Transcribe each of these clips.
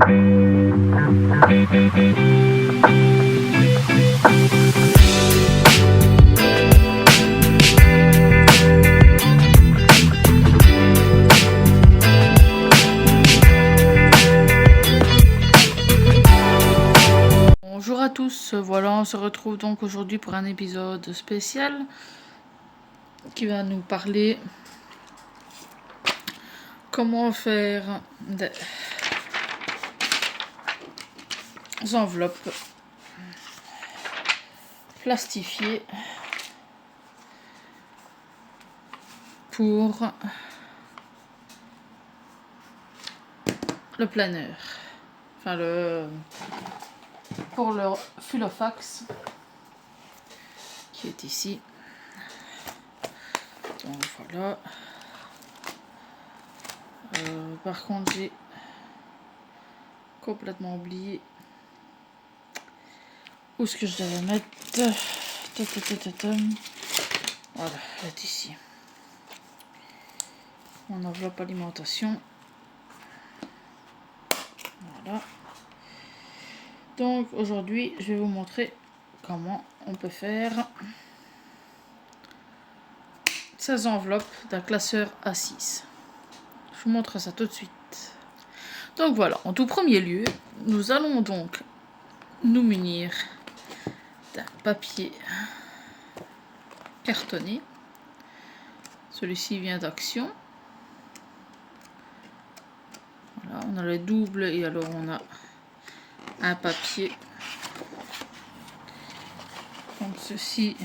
Bonjour à tous, voilà, on se retrouve donc aujourd'hui pour un épisode spécial qui va nous parler comment faire des enveloppes plastifiées pour le planeur, enfin pour le filofax qui est ici. Donc voilà. Par contre j'ai complètement oublié où est-ce que je devais mettre. Voilà, elle est ici. Mon enveloppe alimentation. Voilà. Donc aujourd'hui je vais vous montrer comment on peut faire ces enveloppes d'un classeur A6. Je vous montre ça tout de suite. Donc voilà, en tout premier lieu, nous allons donc nous munir d'un papier cartonné. Celui-ci vient d'Action. Voilà, on a les doubles et alors on a un papier comme ceci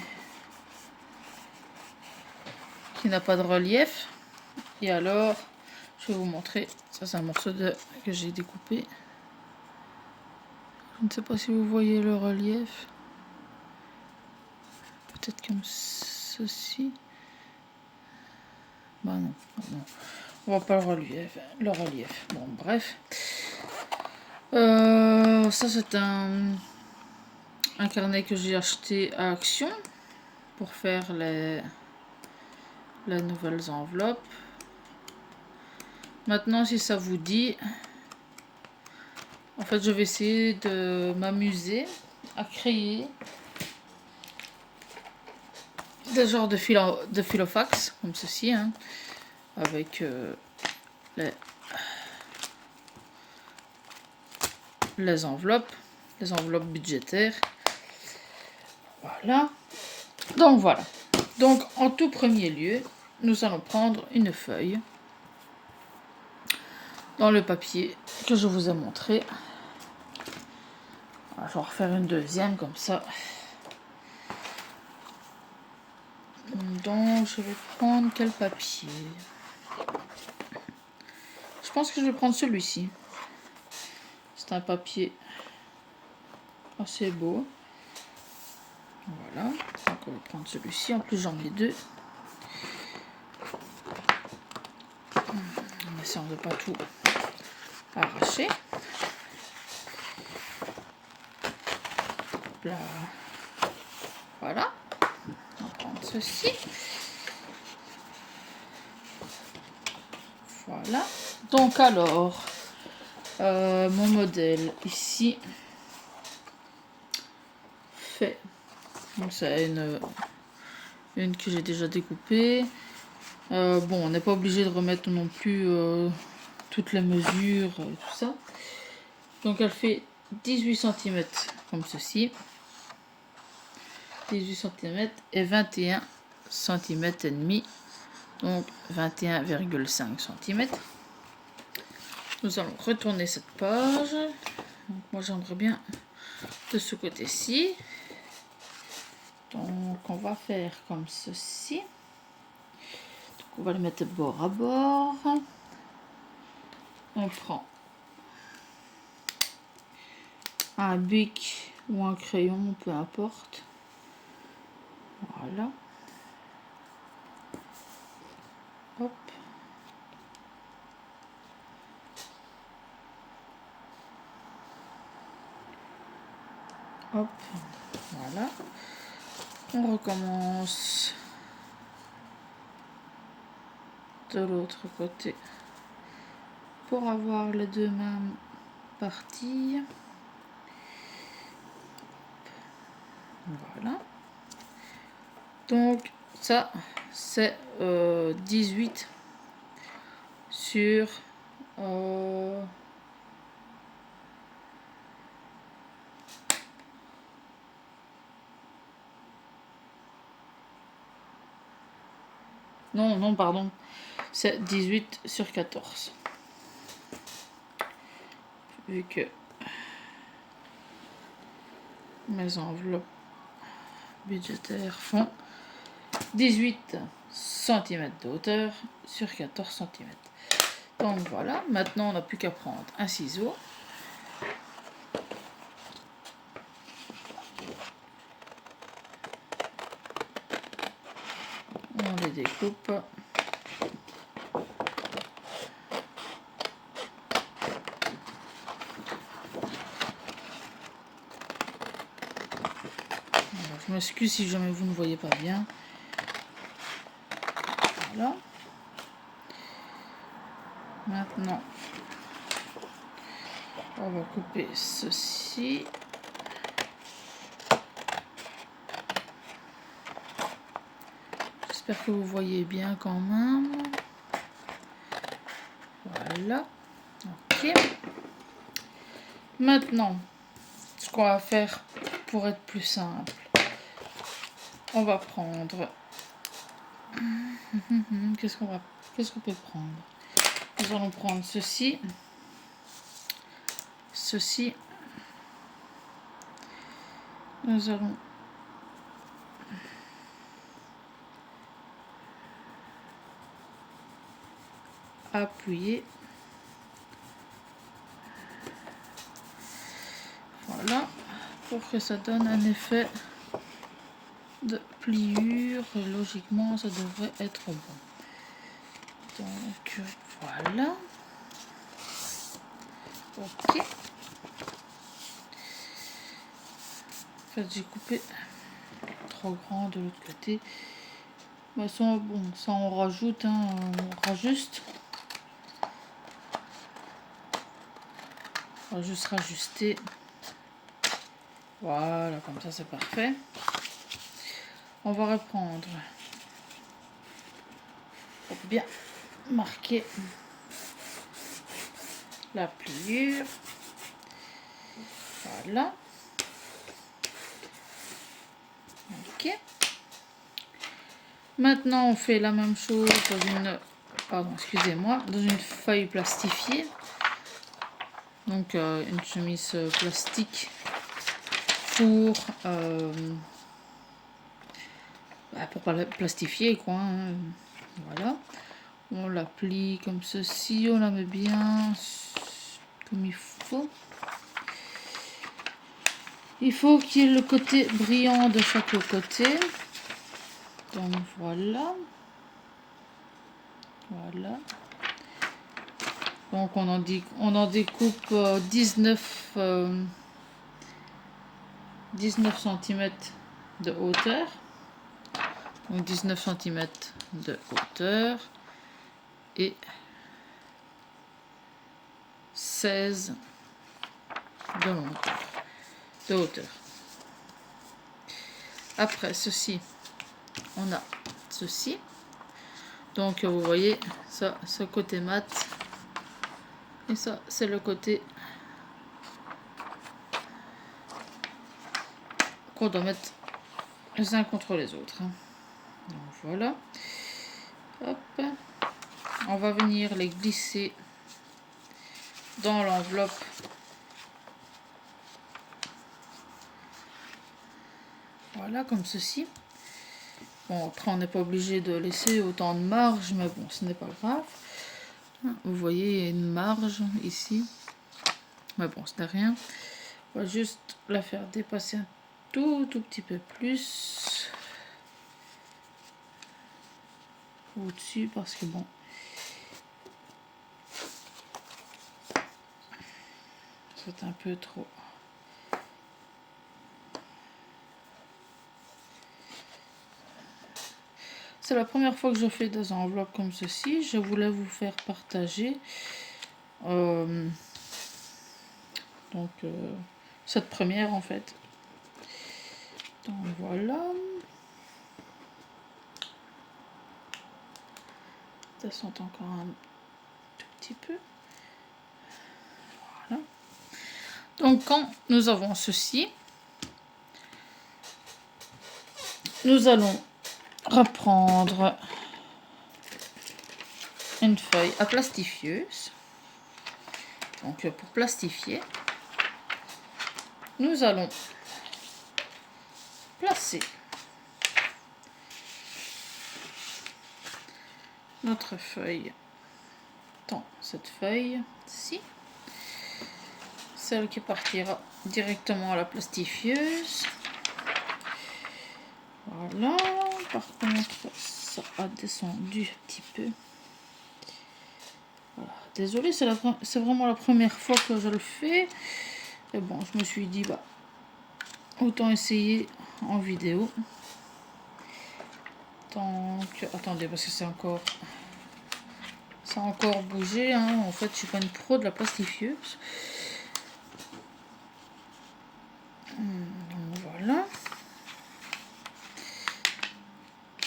qui n'a pas de relief. Et alors, je vais vous montrer, ça c'est un morceau que j'ai découpé. Je ne sais pas si vous voyez le relief. Peut-être comme ceci. Bah non, non. On voit pas le relief. Bon, bref. Ça c'est un carnet que j'ai acheté à Action pour faire les nouvelles enveloppes. Maintenant, si ça vous dit, en fait, je vais essayer de m'amuser à créer des genres de filofax comme ceci, hein, avec les enveloppes budgétaires. Voilà. Donc voilà. Donc en tout premier lieu, nous allons prendre une feuille dans le papier que je vous ai montré. Voilà, je vais en refaire une deuxième comme ça. Donc je vais prendre quel papier? Je pense que je vais prendre celui-ci. C'est un papier assez beau. Voilà, donc on va prendre celui-ci. En plus j'en ai deux. En essayant de ne pas tout arracher. Là. Voilà. On va prendre ceci. Voilà. Donc alors, mon modèle ici fait. Donc c'est une que j'ai déjà découpée. Bon, on n'est pas obligé de remettre non plus toutes les mesures et tout ça. Donc elle fait 18 cm comme ceci. 18 cm et 21 cm et demi. Donc 21,5 cm. Nous allons retourner cette page. Donc moi j'aimerais bien de ce côté-ci. Donc on va faire comme ceci. Donc on va le mettre bord à bord. On prend un bic ou un crayon, peu importe. Voilà. Hop. Hop. Voilà. On recommence de l'autre côté pour avoir les deux mêmes partie. Voilà. Donc ça c'est 18 sur non, pardon, c'est 18 sur 14. Vu que mes enveloppes budgétaires font 18 cm de hauteur sur 14 cm. Donc voilà, maintenant on n'a plus qu'à prendre un ciseau. On les découpe. Alors, je m'excuse si jamais vous ne voyez pas bien. Voilà. Maintenant, on va couper ceci. J'espère que vous voyez bien quand même. Voilà. Ok. Maintenant, ce qu'on va faire pour être plus simple, on va prendre... Qu'est-ce qu'on peut prendre? Nous allons prendre ceci. Ceci. Nous allons appuyer. Voilà, pour que ça donne un effet de pliure. Logiquement, ça devrait être bon. Donc, voilà. Ok. En fait, j'ai coupé trop grand de l'autre côté. Mais ça, bon, ça on rajoute, hein, on rajuste. On va juste rajuster. Voilà, comme ça c'est parfait. On va reprendre pour bien marquer la pliure. Voilà. Ok. Maintenant, on fait la même chose dans une, pardon, excusez-moi, dans une feuille plastifiée. Donc une chemise plastique pour pas la plastifier quoi. Hein. Voilà. On la plie comme ceci, on la met bien comme il faut. Il faut qu'il y ait le côté brillant de chaque côté. Donc voilà. Voilà. Donc on en découpe 19 cm de hauteur. Donc 19 cm de hauteur et 16 de longueur, de hauteur. Après ceci, on a ceci. Donc vous voyez, ça, ce côté mat. Et ça, c'est le côté qu'on doit mettre les uns contre les autres. Donc voilà. Hop. On va venir les glisser dans l'enveloppe. Voilà, comme ceci. Bon, après, on n'est pas obligé de laisser autant de marge, mais bon, ce n'est pas grave. Vous voyez, il y a une marge ici. Mais bon, ce n'est rien. On va juste la faire dépasser un tout petit peu plus au-dessus, parce que bon, c'est un peu trop. C'est la première fois que je fais des enveloppes comme ceci. Je voulais vous faire partager Donc cette première en fait. Donc voilà. Ça sent encore un tout petit peu. Voilà. Donc quand nous avons ceci, nous allons reprendre une feuille à plastifieuse. Donc pour plastifier, nous allons placer notre feuille dans cette feuille-ci, celle qui partira directement à la plastifieuse. Voilà, par contre ça a descendu un petit peu. Voilà. Désolée, c'est vraiment la première fois que je le fais. Et bon, je me suis dit, bah, autant essayer en vidéo. Donc, attendez, parce que ça a encore bougé. Hein. En fait, je suis pas une pro de la plastifieuse. Donc, voilà.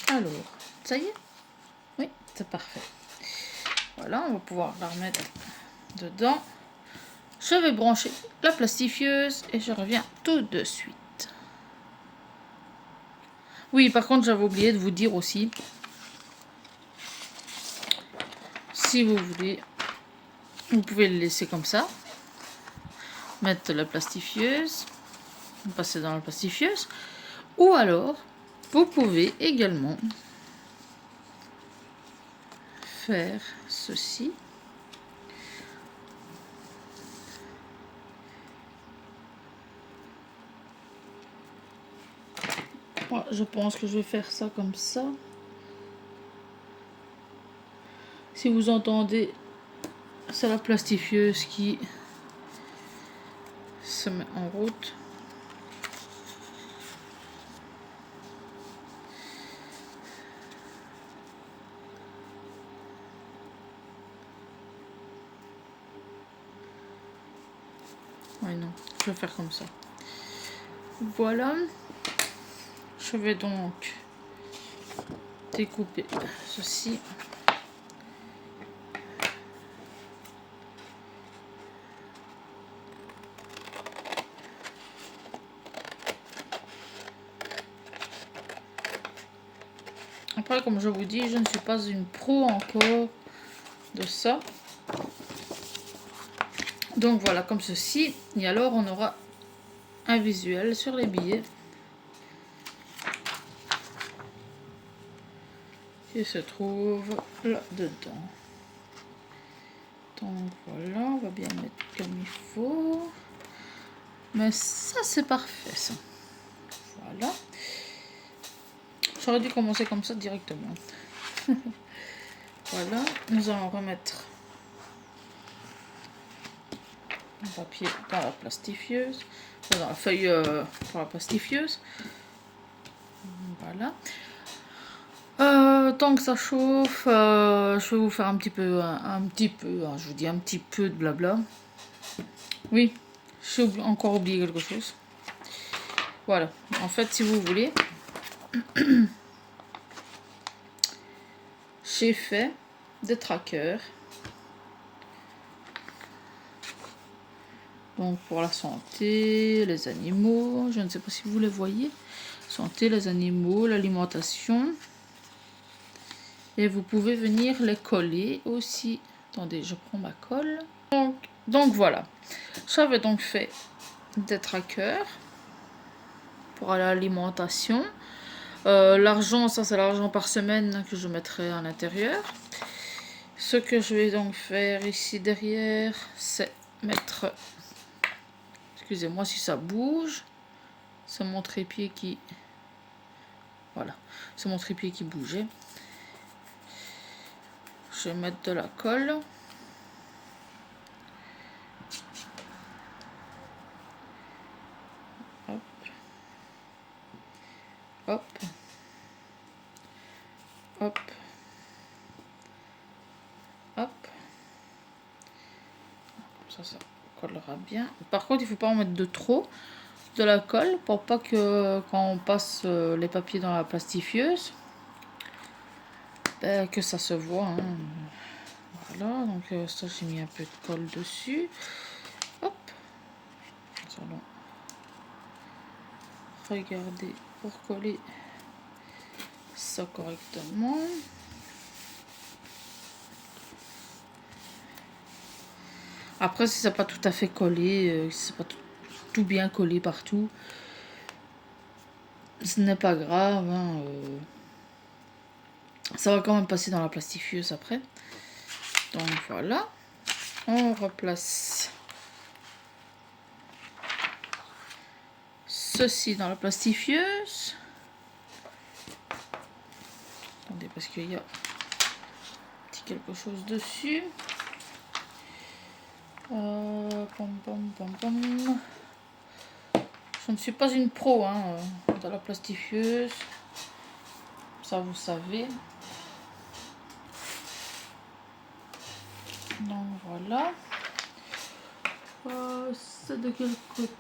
Alors, ça y est? Oui, c'est parfait. Voilà, on va pouvoir la remettre dedans. Je vais brancher la plastifieuse et je reviens tout de suite. Oui, par contre, j'avais oublié de vous dire aussi, si vous voulez, vous pouvez le laisser comme ça, mettre la plastifieuse, passer dans la plastifieuse, ou alors, vous pouvez également faire ceci. Moi, je pense que je vais faire ça comme ça. Si vous entendez, c'est la plastifieuse qui se met en route. Oui, non, je vais faire comme ça. Voilà. Je vais donc découper ceci. Après, comme je vous dis, je ne suis pas une pro encore de ça. Donc voilà, comme ceci. Et alors, on aura un visuel sur les billets qui se trouve là-dedans. Donc voilà, on va bien mettre comme il faut. Mais ça, c'est parfait, ça. Voilà. J'aurais dû commencer comme ça directement. Voilà, nous allons remettre le papier dans la plastifieuse, dans la feuille pour la plastifieuse. Voilà. Tant que ça chauffe, je vais vous faire un petit peu, je vous dis un petit peu de blabla. Oui, j'ai encore oublié quelque chose. Voilà, en fait, si vous voulez, j'ai fait des trackers. Donc pour la santé, les animaux, je ne sais pas si vous les voyez. Santé, les animaux, l'alimentation. Et vous pouvez venir les coller aussi. Attendez, je prends ma colle. Donc voilà. J'avais donc fait des trackers pour l'alimentation. L'argent, ça c'est l'argent par semaine que je mettrai à l'intérieur. Ce que je vais donc faire ici derrière, c'est mettre... Excusez-moi si ça bouge. C'est mon trépied qui... Voilà. C'est mon trépied qui bougeait. Je vais mettre de la colle. Hop. Hop. Hop. Hop. Comme ça collera bien. Par contre, il faut pas en mettre de trop de la colle pour pas que quand on passe les papiers dans la plastifieuse, que ça se voit. Hein. Voilà, donc ça j'ai mis un peu de colle dessus. Hop, nous allons regarder pour coller ça correctement. Après, si c'est pas tout à fait collé, si c'est pas tout bien collé partout, ce n'est pas grave. Hein, ça va quand même passer dans la plastifieuse après. Donc voilà, on replace ceci dans la plastifieuse. Attendez, parce qu'il y a un petit quelque chose dessus. Pom, pom, pom, pom. Je ne suis pas une pro hein, dans la plastifieuse. Ça, vous savez. Donc voilà. C'est de quel côté?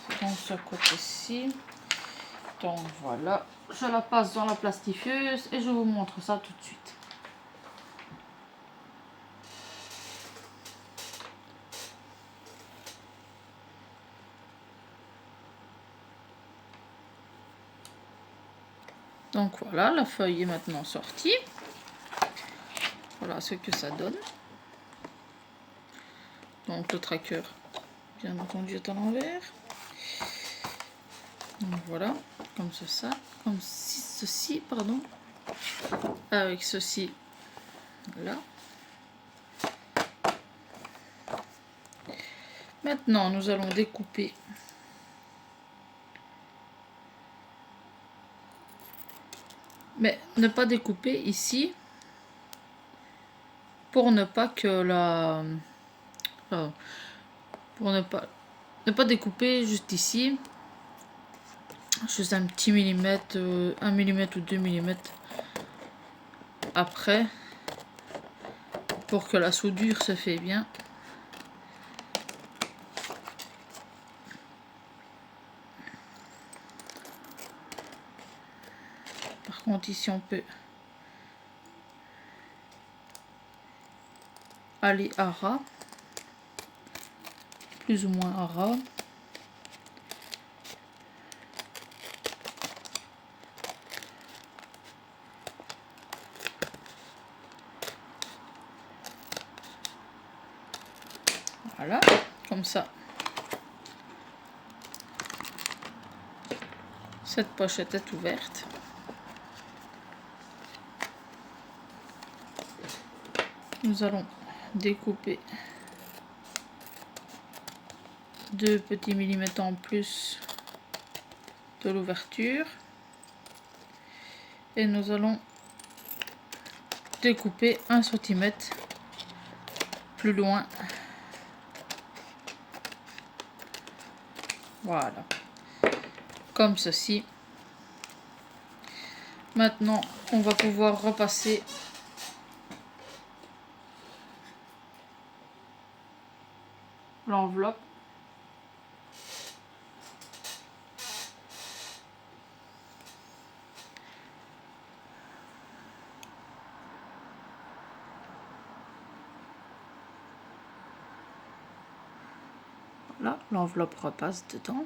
C'est dans ce côté-ci. Donc voilà. Je la passe dans la plastifieuse et je vous montre ça tout de suite. Donc voilà, la feuille est maintenant sortie. Voilà ce que ça donne. Donc le tracker, bien entendu, est à l'envers. Donc voilà, comme ça, comme ceci, pardon. Avec ceci, là. Maintenant, nous allons découper. Mais ne pas découper ici pour ne pas que la... pour ne pas découper juste ici. Juste un petit millimètre, 1 millimètre ou 2 millimètres après. Pour que la soudure se fait bien. Par contre ici on peut aller à ras, plus ou moins à ras. Voilà, comme ça. Cette pochette est ouverte. Nous allons découper 2 petits millimètres en plus de l'ouverture. Et nous allons découper 1 cm plus loin. Voilà. Comme ceci. Maintenant, on va pouvoir repasser l'enveloppe. Voilà, l'enveloppe repasse dedans.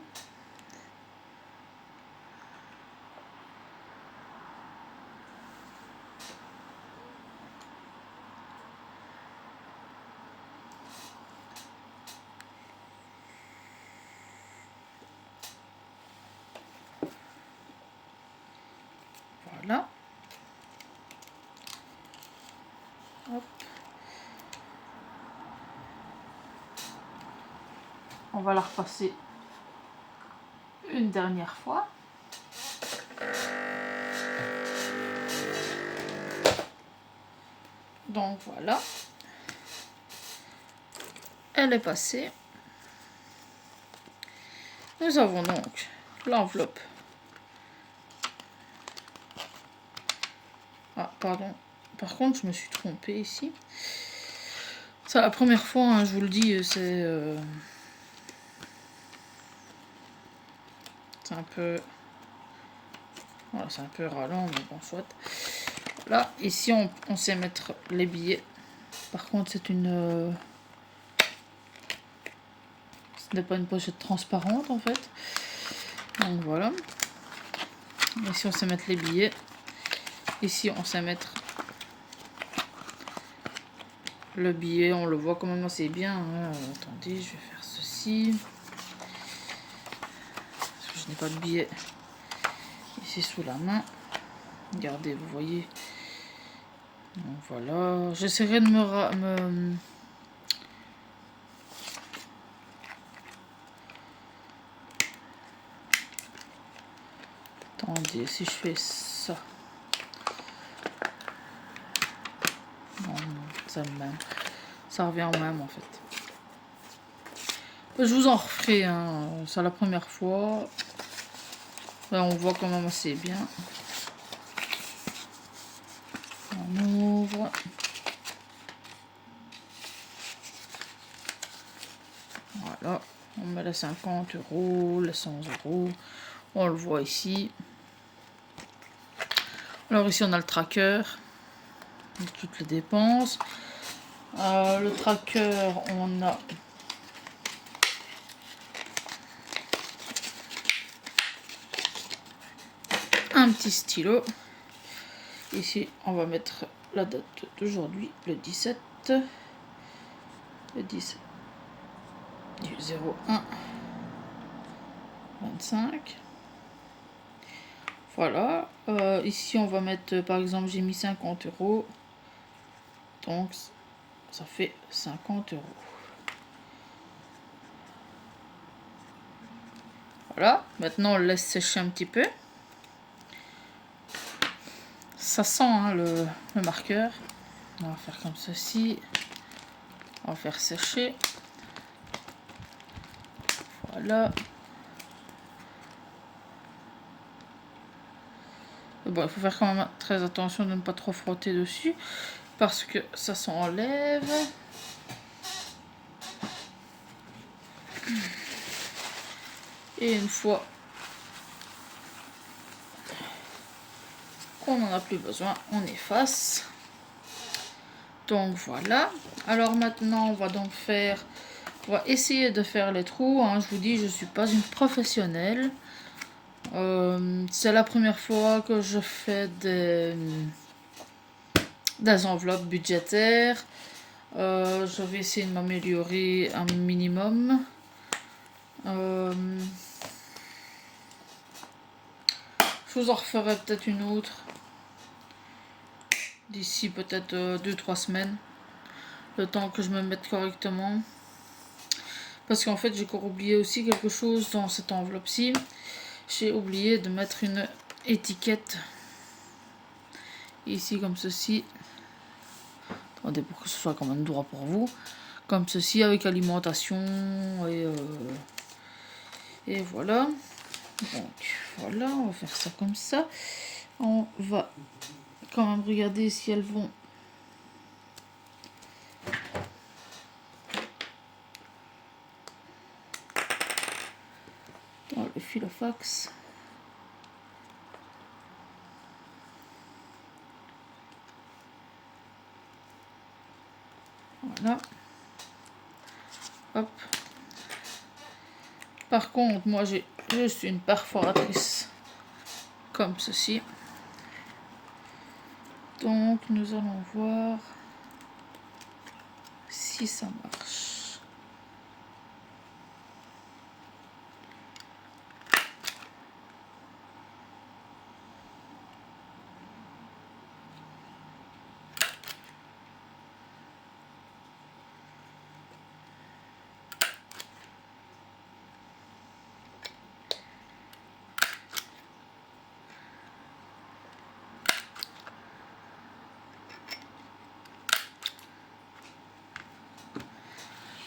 Voilà. Hop. On va la repasser une dernière fois. Donc voilà. Elle est passée. Nous avons donc l'enveloppe. Ah, pardon. Par contre, je me suis trompée ici. Ça, la première fois, hein, je vous le dis, c'est un peu... Voilà, c'est un peu ralent, mais bon, soit. Là, ici, on sait mettre les billets. Par contre, c'est une... ce n'est pas une pochette transparente, en fait. Donc, voilà. Ici, on sait mettre les billets. Ici, on sait mettre le billet. On le voit quand même assez bien. Hein. Attendez, je vais faire ceci. Parce que je n'ai pas de billet ici sous la main. Regardez, vous voyez. Donc, voilà. J'essaierai de me... Attendez, si je fais ça. Non, ça même. Ça revient au même en fait. Je vous en referai, hein. C'est la première fois. Là, on voit quand même assez bien. On ouvre. Voilà. On met les 50 €, les 100 €. On le voit ici. Alors ici, on a le tracker. Toutes les dépenses. Le tracker, on a... un petit stylo. Ici, on va mettre la date d'aujourd'hui, le 17. Le 17 du 01 25. Voilà. Ici, on va mettre, par exemple, j'ai mis 50 €. Donc, ça fait 50 €. Voilà. Maintenant, on le laisse sécher un petit peu. Ça sent hein, le marqueur. On va faire comme ceci. On va faire sécher. Voilà. Bon, il faut faire quand même très attention de ne pas trop frotter dessus parce que ça s'enlève. Et une fois qu'on n'en a plus besoin, on efface. Donc voilà. Alors maintenant, on va donc faire... On va essayer de faire les trous. Hein. Je vous dis, je ne suis pas une professionnelle. C'est la première fois que je fais des enveloppes budgétaires. Je vais essayer de m'améliorer un minimum. Je vous en referai peut-être une autre d'ici peut-être 2-3 semaines, le temps que je me mette correctement, parce qu'en fait j'ai encore oublié aussi quelque chose dans cette enveloppe-ci. J'ai oublié de mettre une étiquette ici comme ceci. Attendez, pour que ce soit quand même droit pour vous, comme ceci, avec alimentation et voilà. Donc voilà, on va faire ça comme ça. On va quand même regarder si elles vont dans le filofax. Voilà. Hop. Par contre, moi j'ai juste une perforatrice comme ceci. Donc nous allons voir si ça marche.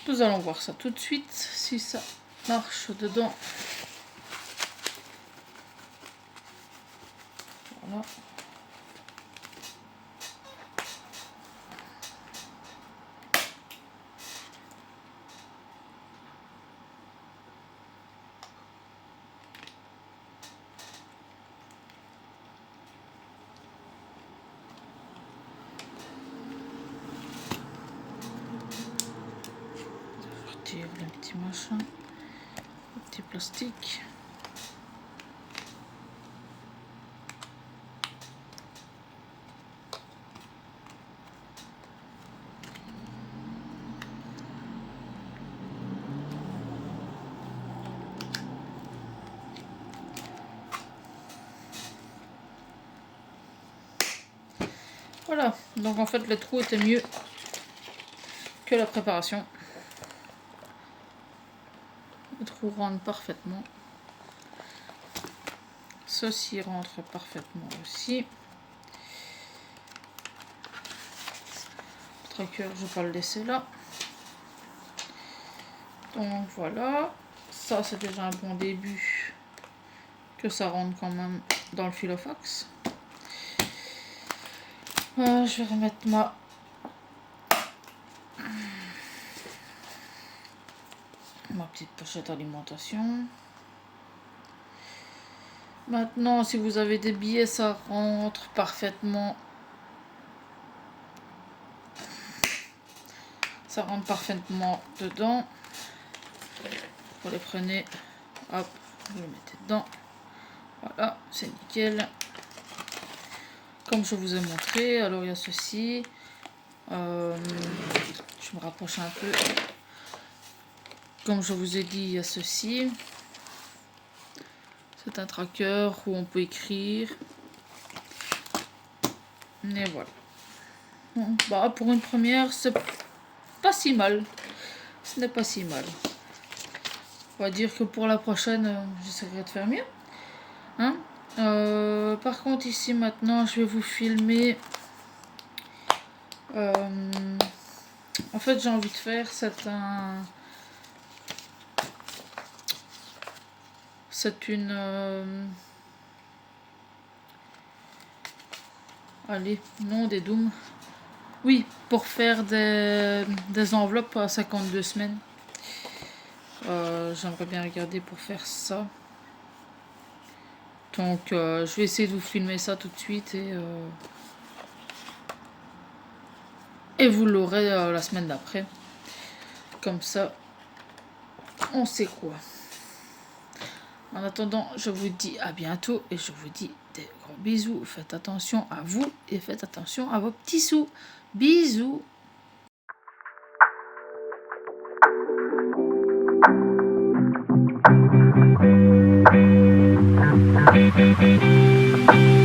Nous allons voir ça tout de suite, si ça marche dedans. Voilà. les petits machins, les petits plastiques. Voilà, donc en fait le trou était mieux que la préparation. Le trou rentre parfaitement. Ceci rentre parfaitement aussi. Le tracker, je vais pas le laisser là. Donc voilà, ça c'est déjà un bon début, que ça rentre quand même dans le filofax. Je vais remettre ma petite pochette alimentation. Maintenant, si vous avez des billets, ça rentre parfaitement. Ça rentre parfaitement dedans. Vous les prenez, hop, vous les mettez dedans. Voilà, c'est nickel. Comme je vous ai montré, alors il y a ceci. Je me rapproche un peu. Comme je vous ai dit, il y a ceci. C'est un tracker où on peut écrire. Et voilà. Bon, bah, pour une première, c'est pas si mal. Ce n'est pas si mal. On va dire que pour la prochaine, j'essaierai de faire mieux. Hein, par contre, ici maintenant, je vais vous filmer. En fait, j'ai envie de faire, c'est une... allez, non, des dooms. Oui, pour faire des enveloppes à 52 semaines. J'aimerais bien regarder pour faire ça. Donc, je vais essayer de vous filmer ça tout de suite et vous l'aurez la semaine d'après. Comme ça, on sait quoi. En attendant, je vous dis à bientôt et je vous dis des gros bisous. Faites attention à vous et faites attention à vos petits sous. Bisous. Thank you.